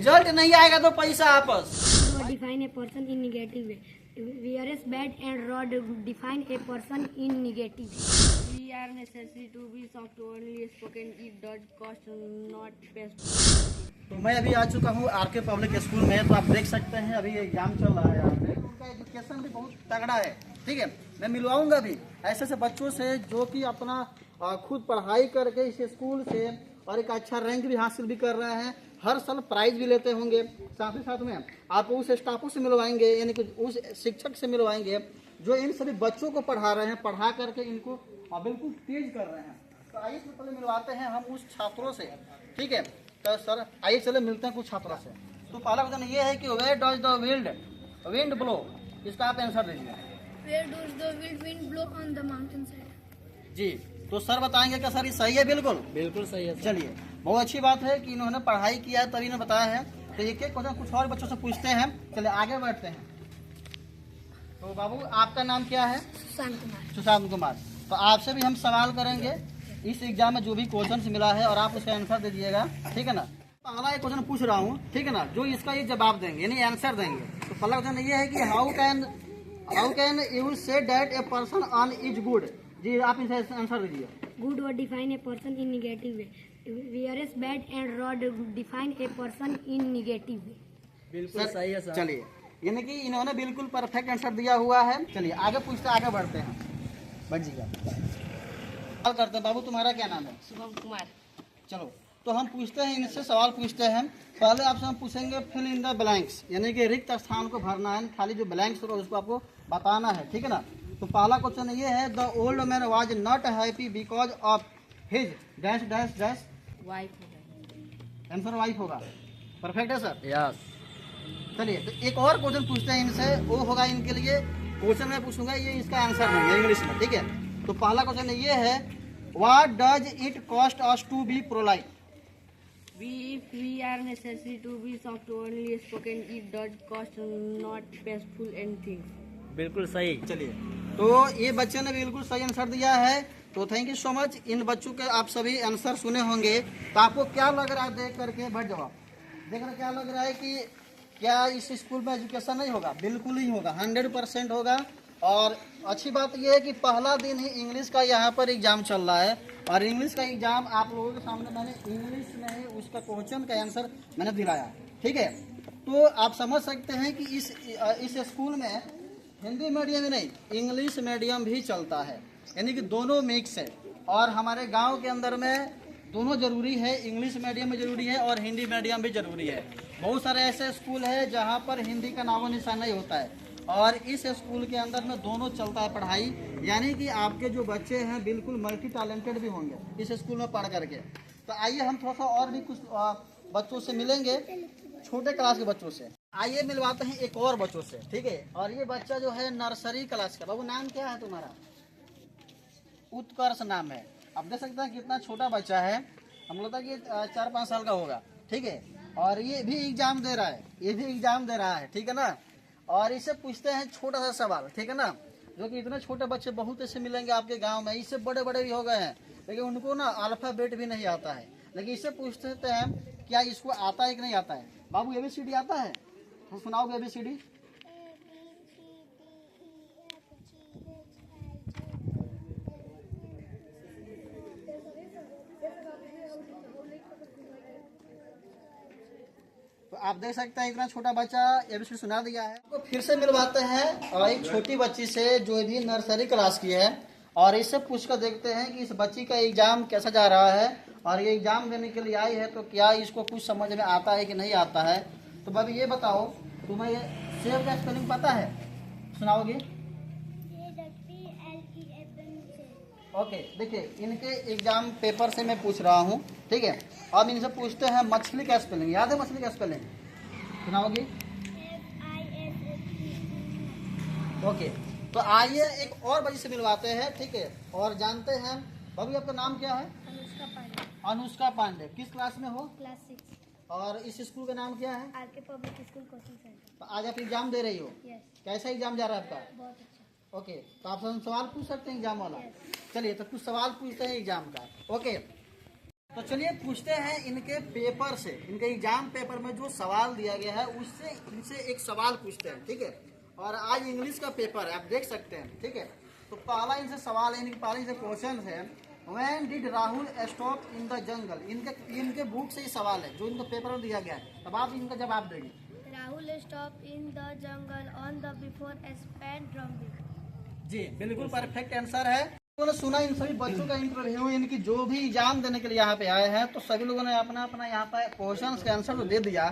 Result नहीं आएगा तो पैसा वापस। Define a person in negative way. Whereas bad and rod define a person in negative way. We are necessary to be soft only spoken. It does cost not pass. तो मैं अभी आ चुका हूँ आरके पब्लिक स्कूल में। तो आप देख सकते हैं अभी एग्जाम चल रहा है यहाँ पे। उनका एजुकेशन भी बहुत तगड़ा है, ठीक है। मैं मिलवाऊंगा भी ऐसे से बच्चों से जो कि अपना खुद पढ़ाई करके इस स्कूल से और एक अच्छा रैंक भी हासिल भी कर रहे हैं, हर साल प्राइज भी लेते होंगे। साथ ही साथ में आप उस स्टाफों से मिलवाएंगे, यानी कि उस शिक्षक से मिलवाएंगे जो इन सभी बच्चों को पढ़ा रहे हैं, पढ़ा करके इनको बिल्कुल तेज कर रहे हैं। तो आइए पहले मिलवाते हैं हम उस छात्रों से, ठीक है। तो सर आइए चले मिलते हैं कुछ छात्रों से। तो पहला क्वेश्चन ये है कि where does the wind blow, इसका आप आंसर दीजिए। Where does the wind blow on the mountain side? जी, तो सर बताएंगे क्या सर ये सही है? बिल्कुल बिल्कुल सही है। चलिए, बहुत अच्छी बात है कि इन्होंने पढ़ाई किया है तभी ने बताया है। तो एक एक क्वेश्चन कुछ और बच्चों से पूछते हैं। चलिए आगे बढ़ते हैं। तो बाबू आपका नाम क्या है? सुशांत कुमार। तो आपसे भी हम सवाल करेंगे इस एग्जाम में जो भी क्वेश्चन मिला है और आप उसका आंसर दे दीजिएगा, ठीक है ना। पहला एक क्वेश्चन पूछ रहा हूँ, ठीक है ना, जो इसका ये जवाब देंगे यानी आंसर देंगे। तो पहला क्वेश्चन ये है कि how can you say that a person on is good. जी आप इसे आंसर दीजिए। Good word define a person in negative way. Whereas bad and rod define a person in negative way. बिल्कुल सही है सर। चलिए, यानी कि इन्होंने बिल्कुल परफेक्ट आंसर दिया हुआ है। चलिए आगे पूछते आगे बढ़ते हैं। बढ़िएगा, सवाल करते हैं। बाबू तुम्हारा क्या नाम है? शुभम कुमार। चलो तो हम पूछते हैं इनसे, सवाल पूछते हैं। पहले आपसे हम पूछेंगे फिल इन द ब्लैंक्स, यानी कि रिक्त स्थान को भरना है, खाली जो ब्लैंक्स होगा उसको आपको बताना है, ठीक है ना। तो पहला क्वेश्चन ये है, the old man was not happy because of his dash dash dash. Wife. Answer wife होगा। परफेक्ट है सर। यस। चलिए तो एक और क्वेश्चन पूछते हैं इनसे, वो होगा इनके लिए क्वेश्चन मैं पूछूंगा, ये इसका आंसर नहीं है इंग्लिश में, ठीक है। तो पहला क्वेश्चन ये है, what does it cost us to be polite. If we are necessary to be soft only spoken, it does cost not painful anything. बिल्कुल सही। चलिए तो ये बच्चे ने बिल्कुल सही आंसर दिया है। तो थैंक यू सो मच। इन बच्चों के आप सभी आंसर सुने होंगे, तो आपको क्या लग रहा है देख करके? बट जवाब देख रहे क्या लग रहा है कि क्या इस स्कूल में एजुकेशन नहीं होगा? बिल्कुल ही होगा, 100% होगा। और अच्छी बात यह है कि पहला दिन ही इंग्लिश का यहाँ पर एग्जाम चल रहा है, और इंग्लिश का एग्जाम आप लोगों के सामने मैंने इंग्लिश में ही उसका क्वेश्चन का आंसर मैंने दिलाया, ठीक है। तो आप समझ सकते हैं कि इस स्कूल में हिंदी मीडियम ही नहीं, इंग्लिश मीडियम भी चलता है, यानी कि दोनों मिक्स है। और हमारे गांव के अंदर में दोनों जरूरी है, इंग्लिश मीडियम भी जरूरी है और हिंदी मीडियम भी जरूरी है। बहुत सारे ऐसे स्कूल है जहां पर हिंदी का नामो निशान नहीं होता है, और इस स्कूल के अंदर में दोनों चलता है पढ़ाई, यानी कि आपके जो बच्चे हैं बिल्कुल मल्टी टैलेंटेड भी होंगे इस स्कूल में पढ़ करके। तो आइए हम थोड़ा सा और भी कुछ बच्चों से मिलेंगे, छोटे क्लास के बच्चों से। आइए मिलवाते हैं एक और बच्चों से, ठीक है। और ये बच्चा जो है नर्सरी क्लास का। बाबू नाम क्या है तुम्हारा? उत्कर्ष नाम है। आप देख सकते हैं कितना छोटा बच्चा है, हम लगता है कि 4-5 साल का होगा, ठीक है। और ये भी एग्जाम दे रहा है, ठीक है ना। और इससे पूछते हैं छोटा सा सवाल, ठीक है ना, जो कि इतने छोटे बच्चे बहुत ऐसे मिलेंगे आपके गांव में, इससे बड़े बड़े भी हो गए हैं, लेकिन उनको ना अल्फाबेट भी नहीं आता है। लेकिन इससे पूछते हैं क्या इसको आता है कि नहीं आता है। बाबू ABCD आता है? तो सुनाओगे ABCD? तो आप देख सकते हैं इतना छोटा बच्चा ABCD सुना दिया है। तो फिर से मिलवाते हैं और एक छोटी बच्ची से जो भी नर्सरी क्लास की है, और इससे पूछ कर देखते हैं कि इस बच्ची का एग्जाम कैसा जा रहा है, और ये एग्जाम देने के लिए आई है तो क्या इसको कुछ समझ में आता है कि नहीं आता है। तो भाभी ये बताओ, तुम्हें ये सेब का स्पेलिंग पता है? सुनाओगे? ओके, देखिए इनके एग्जाम पेपर से मैं पूछ रहा हूँ, ठीक है। अब इनसे पूछते हैं मछली का स्पेलिंग। याद है मछली का स्पेलिंग? सुनाओगी? ओके, तो आइए एक और बच्ची से मिलवाते हैं, ठीक है, और जानते हैं। भाभी आपका नाम क्या है? अनुष्का पांडे। किस क्लास में हो? क्लास 6। और इस स्कूल का नाम क्या है? RK public school coaching centre. तो आज आप एग्जाम दे रही हो? यस। कैसा एग्जाम जा रहा है आपका? बहुत अच्छा। ओके, तो आपसे हम सवाल पूछ सकते हैं एग्जाम वाला? चलिए तो कुछ सवाल पूछते हैं एग्जाम का, ओके। तो चलिए पूछते हैं इनके पेपर से, इनके एग्जाम पेपर में जो सवाल दिया गया है उससे इनसे एक सवाल पूछते हैं, ठीक है। और आज इंग्लिश का पेपर है, आप देख सकते हैं, ठीक है। तो पहला इनसे सवाल है, इनके पहले इनसे क्वेश्चन है, when did Rahul stop in the jungle. इनके बुक से ही सवाल है जो इनका पेपर में दिया गया है। तब आप इनका जवाब देंगे। Rahul stopped in the jungle on the before spent drumming. जी बिल्कुल परफेक्ट आंसर है। लोगों ने सुना इन सभी बच्चों का इंटरव्यू, इनकी जो भी एग्जाम देने के लिए यहाँ पे आए हैं, तो सभी लोगों ने अपना अपना यहाँ पे क्वेश्चन का आंसर तो दे दिया।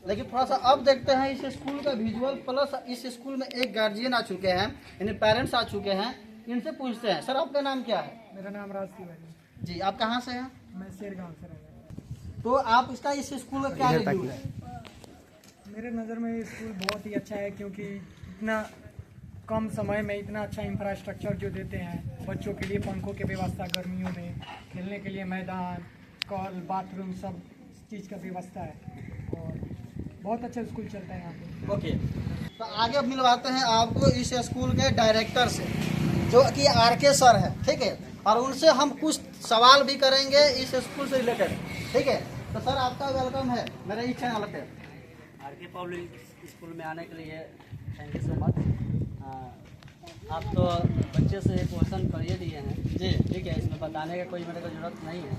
लेकिन थोड़ा सा अब देखते हैं इस स्कूल का विजुअल, प्लस इस स्कूल में एक गार्जियन आ चुके हैं, यानी पेरेंट्स आ चुके हैं। इनसे पूछते हैं, सर आपका नाम क्या है? मेरा नाम राज तिवारी। जी, आप कहाँ से हैं? मैं शेरगांव से रहने तो आप इसका इस स्कूल का क्या रिव्यू है? मेरे नज़र में ये स्कूल बहुत ही अच्छा है, क्योंकि इतना कम समय में इतना अच्छा इंफ्रास्ट्रक्चर जो देते हैं, बच्चों के लिए पंखों की व्यवस्था, गर्मियों में खेलने के लिए मैदान, कॉल, बाथरूम, सब चीज़ का व्यवस्था है और बहुत अच्छा स्कूल चलता है यहाँ पे। ओके, तो आगे अब मिलवाते हैं आपको इस स्कूल के डायरेक्टर से, जो कि आर.के. सर है, ठीक है। और उनसे हम कुछ सवाल भी करेंगे इस स्कूल से रिलेटेड, ठीक है। तो सर आपका वेलकम है मेरे इस चैनल पे। आर.के. पब्लिक स्कूल में आने के लिए थैंक यू सो मच। आप तो बच्चे से क्वेश्चन कर ही दिए हैं जी, ठीक है। इसमें बताने का कोई मेरे को जरूरत नहीं है,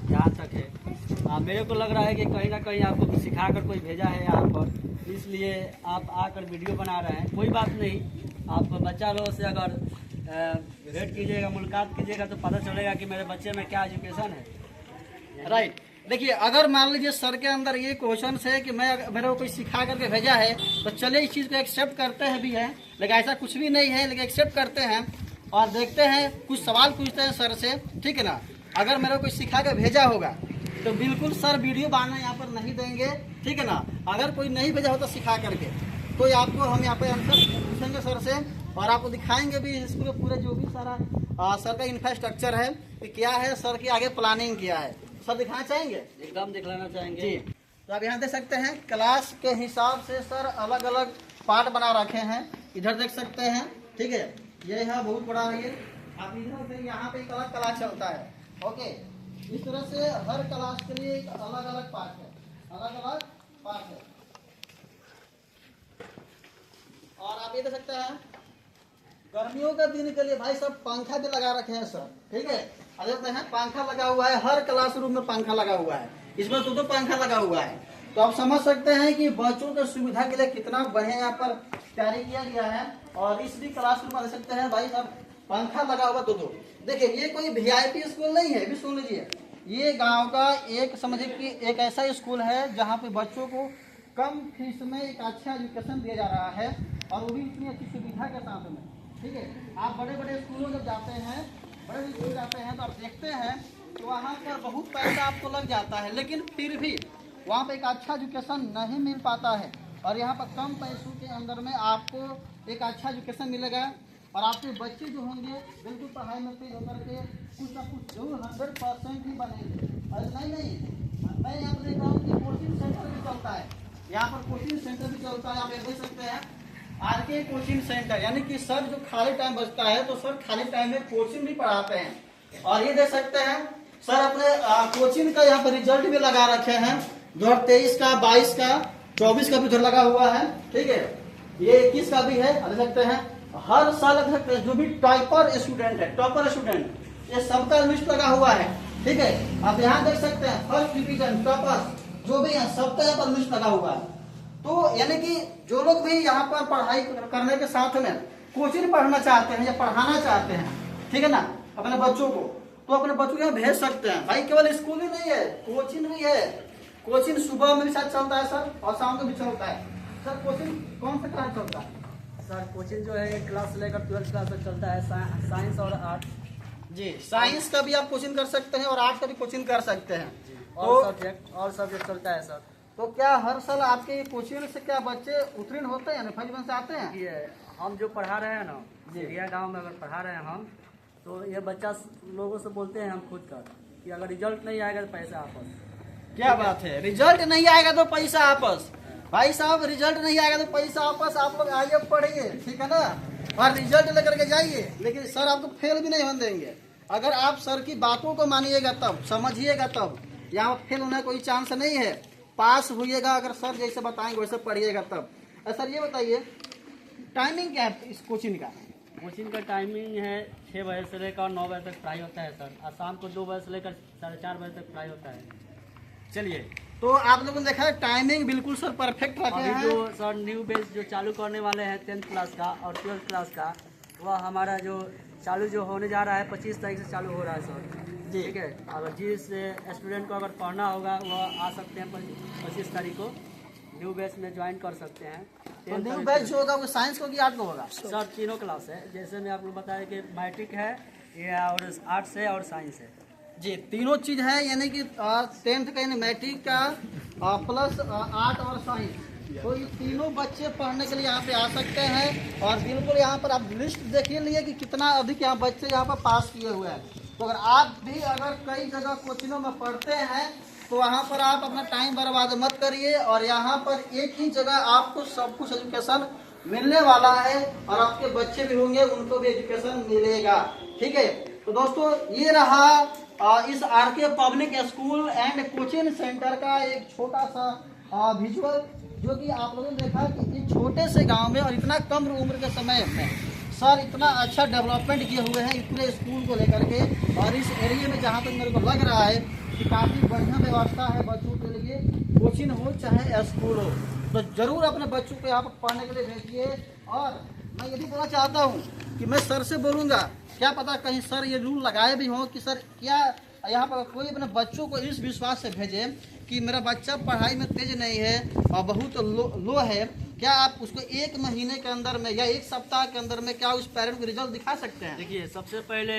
जहाँ तक है। मेरे को लग रहा है कि कहीं ना कहीं आपको सिखा कर कोई भेजा है यहाँ पर, इसलिए आप आकर वीडियो बना रहे हैं। कोई बात नहीं, आप बच्चा लोगों से अगर भेंट कीजिएगा, मुलाकात कीजिएगा, तो पता चलेगा कि मेरे बच्चे में क्या एजुकेशन है। राइट, देखिए अगर मान लीजिए सर के अंदर ये क्वेश्चन है कि मेरे को कोई सिखा करके भेजा है, तो चलिए इस चीज़ को एक्सेप्ट करते हैं भी है, लेकिन ऐसा कुछ भी नहीं है, लेकिन एक्सेप्ट करते हैं और देखते हैं, कुछ सवाल पूछते हैं सर से, ठीक है ना। अगर मेरे को कोई सिखा कर भेजा होगा तो बिल्कुल सर वीडियो बनाना यहाँ पर नहीं देंगे, ठीक है ना। अगर कोई नहीं भेजा हो तो सिखा करके, तो आपको हम यहाँ पे आंसर पूछेंगे सर से और आपको दिखाएंगे भी स्कूल में पूरे जो भी सारा सर का इंफ्रास्ट्रक्चर है कि क्या है, सर की आगे प्लानिंग किया है, सर दिखाना चाहेंगे? एकदम दिखलाना चाहेंगे जी। तो आप यहाँ देख सकते हैं क्लास के हिसाब से सर अलग अलग पार्ट बना रखे हैं, इधर देख सकते हैं, ठीक है। ये है बहुत बड़ा है ये, आप इधर से यहाँ पे एक अलग क्लास चलता है, ओके। इस तरह से हर क्लास के लिए एक अलग अलग पार्ट है, अलग अलग पार्ट है। और आप ये देख सकते हैं गर्मियों का दिन के लिए भाई सब पंखा भी लगा रखे हैं सर, ठीक है। देखते हैं पंखा लगा हुआ है, हर क्लासरूम में पंखा लगा हुआ है, इसमें तो पंखा लगा हुआ है। तो आप समझ सकते हैं कि बच्चों की सुविधा के लिए कितना बढ़िया यहाँ पर तैयारी किया गया है। और इस भी क्लासरूम में देख सकते हैं भाई सब पंखा लगा हुआ दो। देखिए ये कोई VIP स्कूल नहीं है, भी सुन लीजिए, ये गाँव का एक समझिए कि एक ऐसा स्कूल है जहाँ पे बच्चों को कम फीस में एक अच्छा एजुकेशन दिया जा रहा है, और वो भी इतनी अच्छी सुविधा के साथ में, ठीक है। आप बड़े बड़े स्कूलों में जाते हैं, बड़े स्कूल जाते हैं, तो आप देखते हैं तो वहाँ पर बहुत पैसा आपको लग जाता है, लेकिन फिर भी वहाँ पे एक अच्छा एजुकेशन नहीं मिल पाता है। और यहाँ पर कम पैसों के अंदर में आपको एक अच्छा एजुकेशन मिलेगा, और आपके बच्चे जो होंगे बिल्कुल पढ़ाई में तेज होकर के कुछ ना कुछ जरूर 100% ही बनेंगे। और नहीं, मैं यहाँ पर देख रहा हूँ कि कोचिंग सेंटर भी चलता है, यहाँ पर कोचिंग सेंटर भी चलता है। आप ये देख सकते हैं आर.के. कोचिंग सेंटर, यानी कि सर जो खाली टाइम बचता है तो सर खाली टाइम में कोचिंग भी पढ़ाते हैं। और ये देख सकते हैं सर अपने कोचिंग का यहाँ पर रिजल्ट भी लगा रखे हैं, 2023 का, 22 का, 24 का भी उधर लगा हुआ है, ठीक है। ये 21 का भी है, देख सकते हैं। हर साल देख सकते हैं जो भी टॉपर स्टूडेंट है, टॉपर स्टूडेंट, ये सबका लिस्ट लगा हुआ है, ठीक है। आप यहाँ देख सकते हैं फर्स्ट डिवीजन टॉपर जो भी है सबका यहाँ पर लिस्ट लगा हुआ है। तो यानी कि जो लोग भी यहाँ पर पढ़ाई करने के साथ में कोचिंग पढ़ना चाहते हैं या पढ़ाना चाहते हैं, ठीक है ना, अपने बच्चों को, तो अपने बच्चों को भेज सकते हैं भाई। केवल स्कूल ही नहीं है, कोचिंग भी है। कोचिंग सुबह में भी साथ चलता है सर, और शाम को भी चलता है सर। कोचिंग कौन सा क्लास चलता है सर? कोचिंग जो है क्लास से लेकर 12th क्लास तक चलता है, साइंस और आर्ट जी। साइंस का भी आप कोचिंग कर सकते हैं और आर्ट का भी कोचिंग कर सकते हैं, और सब्जेक्ट चलता है सर। तो क्या हर साल आपके कोचिंग से क्या बच्चे उत्तीर्ण होते हैं, फर्स्ट डिवीजन से आते हैं? ये हम जो पढ़ा रहे हैं ना, एरिया गांव में अगर पढ़ा रहे हैं हम, तो ये बच्चा लोगों से बोलते हैं हम खुद कर कि अगर रिजल्ट नहीं आएगा तो पैसा आपस। क्या बात है, रिजल्ट नहीं आएगा तो पैसा आपस। भाई साहब रिजल्ट नहीं आएगा तो पैसा आपस। आप लोग आगे पढ़िए, ठीक है ना, और रिजल्ट लेकर के जाइए, लेकिन सर आपको फेल भी नहीं होने देंगे। अगर आप सर की बातों को मानिएगा तब, समझिएगा तब, यहाँ फेल होने का कोई चांस नहीं है, पास होइएगा अगर सर जैसे बताएंगे वैसे पढ़िएगा तब। सर ये बताइए टाइमिंग क्या है इस कोचिंग का? कोचिंग का टाइमिंग है 6 बजे से लेकर 9 बजे तक पढ़ाई होता है सर, और शाम को 2 बजे से लेकर 4:30 बजे तक पढ़ाई होता है। चलिए, तो आप लोगों ने देखा है टाइमिंग बिल्कुल सर परफेक्ट रखे अभी हैं। जो सर न्यू बैच जो चालू करने वाले हैं 10th क्लास का और 12th क्लास का, वह हमारा जो चालू जो होने जा रहा है 25 तारीख से चालू हो रहा है सर जी। ठीक है। अगर जिस स्टूडेंट को अगर पढ़ना होगा वह आ सकते हैं 25 तारीख को न्यू बैच में ज्वाइन कर सकते हैं। तो न्यू बैच जो होगा वो साइंस को कि आर्ट को होगा? सर तीनों क्लास है, जैसे मैं आपको बताया कि मैट्रिक है ये और आर्ट्स है और साइंस है जी, तीनों चीज है, यानी कि 10th का यानी मैट्रिक का प्लस आर्ट और साइंस, तो ये तीनों बच्चे पढ़ने के लिए यहाँ पे आ सकते हैं। और बिल्कुल यहाँ पर आप लिस्ट देखिए लिए कि कितना अधिक यहाँ बच्चे यहाँ पर पास किए हुए हैं। तो अगर आप भी अगर कई जगह कोचिंगों में पढ़ते हैं तो वहाँ पर आप अपना टाइम बर्बाद मत करिए, और यहाँ पर एक ही जगह आपको सब कुछ एजुकेशन मिलने वाला है, और आपके बच्चे भी होंगे उनको भी एजुकेशन मिलेगा। ठीक है, तो दोस्तों ये रहा इस RK public school and coaching centre का एक छोटा सा विजुअल, जो कि आप लोगों ने देखा कि इस छोटे से गांव में और इतना कम उम्र के समय में सर इतना अच्छा डेवलपमेंट किए हुए हैं इतने स्कूल को लेकर के। और इस एरिया में जहाँ तक मेरे को लग रहा है कि काफ़ी बढ़िया व्यवस्था है बच्चों के लिए, कोचिंग हो चाहे स्कूल हो, तो ज़रूर अपने बच्चों को यहाँ पर पढ़ने के लिए भेजिए। और मैं ये भी बोलना चाहता हूँ कि मैं सर से बोलूँगा, क्या पता कहीं सर ये रूल लगाए भी हों कि सर क्या यहाँ पर कोई अपने बच्चों को इस विश्वास से भेजे कि मेरा बच्चा पढ़ाई में तेज नहीं है और बहुत लो है, क्या आप उसको 1 महीने के अंदर में या 1 सप्ताह के अंदर में क्या उस पेरेंट को रिजल्ट दिखा सकते हैं? देखिए, सबसे पहले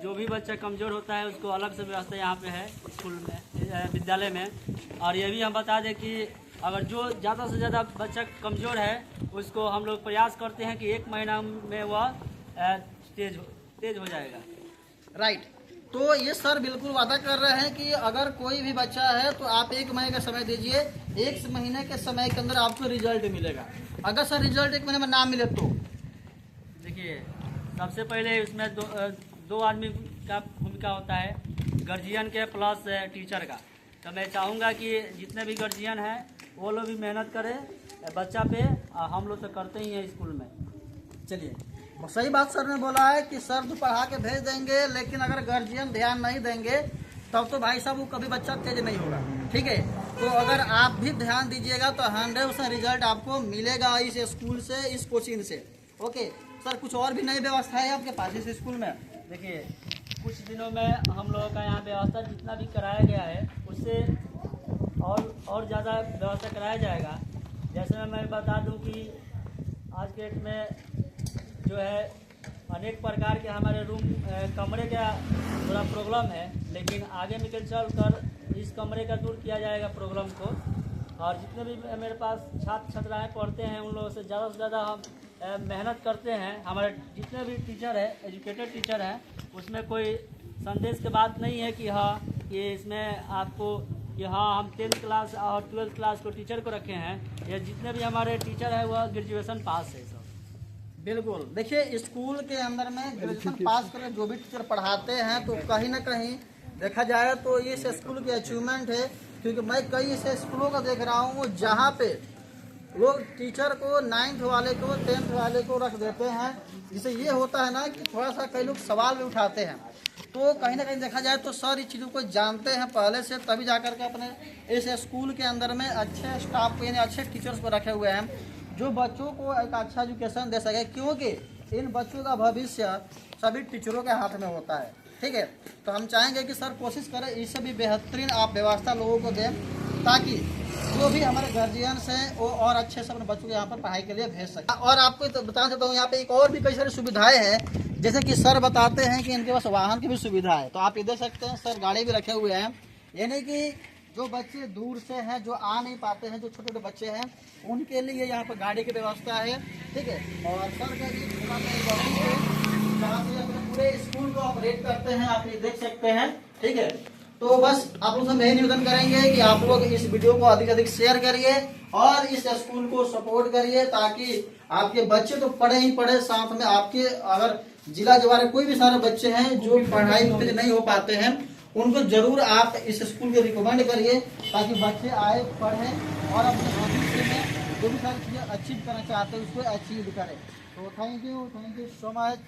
जो भी बच्चा कमज़ोर होता है उसको अलग से व्यवस्था यहाँ पे है स्कूल में, विद्यालय में। और ये भी हम बता दें कि अगर जो ज़्यादा से ज़्यादा बच्चा कमज़ोर है उसको हम लोग प्रयास करते हैं कि 1 महीना में वह तेज हो जाएगा। राइट, तो ये सर बिल्कुल वादा कर रहे हैं कि अगर कोई भी बच्चा है तो आप 1 महीने का समय दीजिए, 1 महीने के समय के अंदर आपको रिजल्ट मिलेगा। अगर सर रिजल्ट 1 महीने में ना मिले तो देखिए, सबसे पहले इसमें दो आदमी का भूमिका होता है, गार्जियन के प्लस टीचर का। तो मैं चाहूँगा कि जितने भी गार्जियन हैं वो लोग भी मेहनत करें बच्चा पे, और हम लोग तो करते ही हैं स्कूल में। चलिए, सही बात सर ने बोला है कि सर तो पढ़ा के भेज देंगे, लेकिन अगर गार्जियन ध्यान नहीं देंगे तब तो भाई साहब वो कभी बच्चा तेज नहीं होगा। ठीक है, तो अगर आप भी ध्यान दीजिएगा तो 100% रिजल्ट आपको मिलेगा इस स्कूल से, इस कोचिंग से। ओके सर, कुछ और भी नई व्यवस्था है आपके पास इस स्कूल में? देखिए, कुछ दिनों में हम लोगों का यहाँ व्यवस्था जितना भी कराया गया है उससे और ज़्यादा व्यवस्था कराया जाएगा। जैसे मैं बता दूं कि आज के डेट में जो है अनेक प्रकार के हमारे रूम कमरे का थोड़ा प्रॉब्लम है, लेकिन आगे निकल चल कर इस कमरे का दूर किया जाएगा प्रॉब्लम को। और जितने भी मेरे पास छात्र छात्राएँ पढ़ते हैं उन लोगों से ज़्यादा हम मेहनत करते हैं। हमारे जितने भी टीचर है, एजुकेटेड टीचर हैं, उसमें कोई संदेश की बात नहीं है कि हाँ ये इसमें आपको कि हाँ हम 10th क्लास और 12th क्लास को टीचर को रखे हैं। ये जितने भी हमारे टीचर हैं वह ग्रेजुएशन पास है सब। बिल्कुल, देखिए स्कूल के अंदर में ग्रेजुएशन पास कर जो भी टीचर पढ़ाते हैं तो कहीं ना कहीं देखा जाए तो ये स्कूल की अचीवमेंट है। क्योंकि मैं कई ऐसे स्कूलों का देख रहा हूँ जहाँ पे लोग टीचर को 9th वाले को 10th वाले को रख देते हैं, जिससे ये होता है ना कि थोड़ा सा कई लोग सवाल भी उठाते हैं। तो कहीं ना कहीं देखा जाए तो सर इस चीज़ों को जानते हैं पहले से, तभी जाकर के अपने इस स्कूल के अंदर में अच्छे स्टाफ को यानी अच्छे टीचर्स को रखे हुए हैं जो बच्चों को एक अच्छा एजुकेशन दे सके, क्योंकि इन बच्चों का भविष्य सभी टीचरों के हाथ में होता है। ठीक है, तो हम चाहेंगे कि सर कोशिश करें इससे भी बेहतरीन आप व्यवस्था लोगों को दें, ताकि जो भी हमारे गार्जियंस हैं वो और अच्छे से अपने बच्चों को यहाँ पर पढ़ाई के लिए भेज सकें। और आपको तो बता देता हूँ यहाँ पे एक और भी कई सारी सुविधाएं हैं, जैसे कि सर बताते हैं कि इनके पास वाहन की भी सुविधा है। तो आप ये देख सकते हैं सर गाड़ी भी रखे हुए हैं, यानी कि जो बच्चे दूर से हैं, जो आ नहीं पाते हैं, जो छोटे छोटे बच्चे हैं, उनके लिए यहाँ पर गाड़ी की व्यवस्था है। ठीक है, और सर का ये जहाँ से अपने पूरे स्कूल को ऑपरेट करते हैं, आप ये देख सकते हैं। ठीक है, तो बस आप लोग से यही निवेदन करेंगे कि आप लोग इस वीडियो को अधिक से अधिक शेयर करिए और इस स्कूल को सपोर्ट करिए, ताकि आपके बच्चे तो पढ़े ही पढ़े, साथ में आपके अगर जिला जवार कोई भी सारे बच्चे हैं जो पढ़ाई में नहीं हो पाते हैं उनको जरूर आप इस स्कूल को रिकमेंड करिए, ताकि बच्चे आए, पढ़ें और अपने भविष्य में जो भी सारी चीज़ें अचीव करना चाहते हैं उसको अचीव करें। तो थैंक यू सो मच।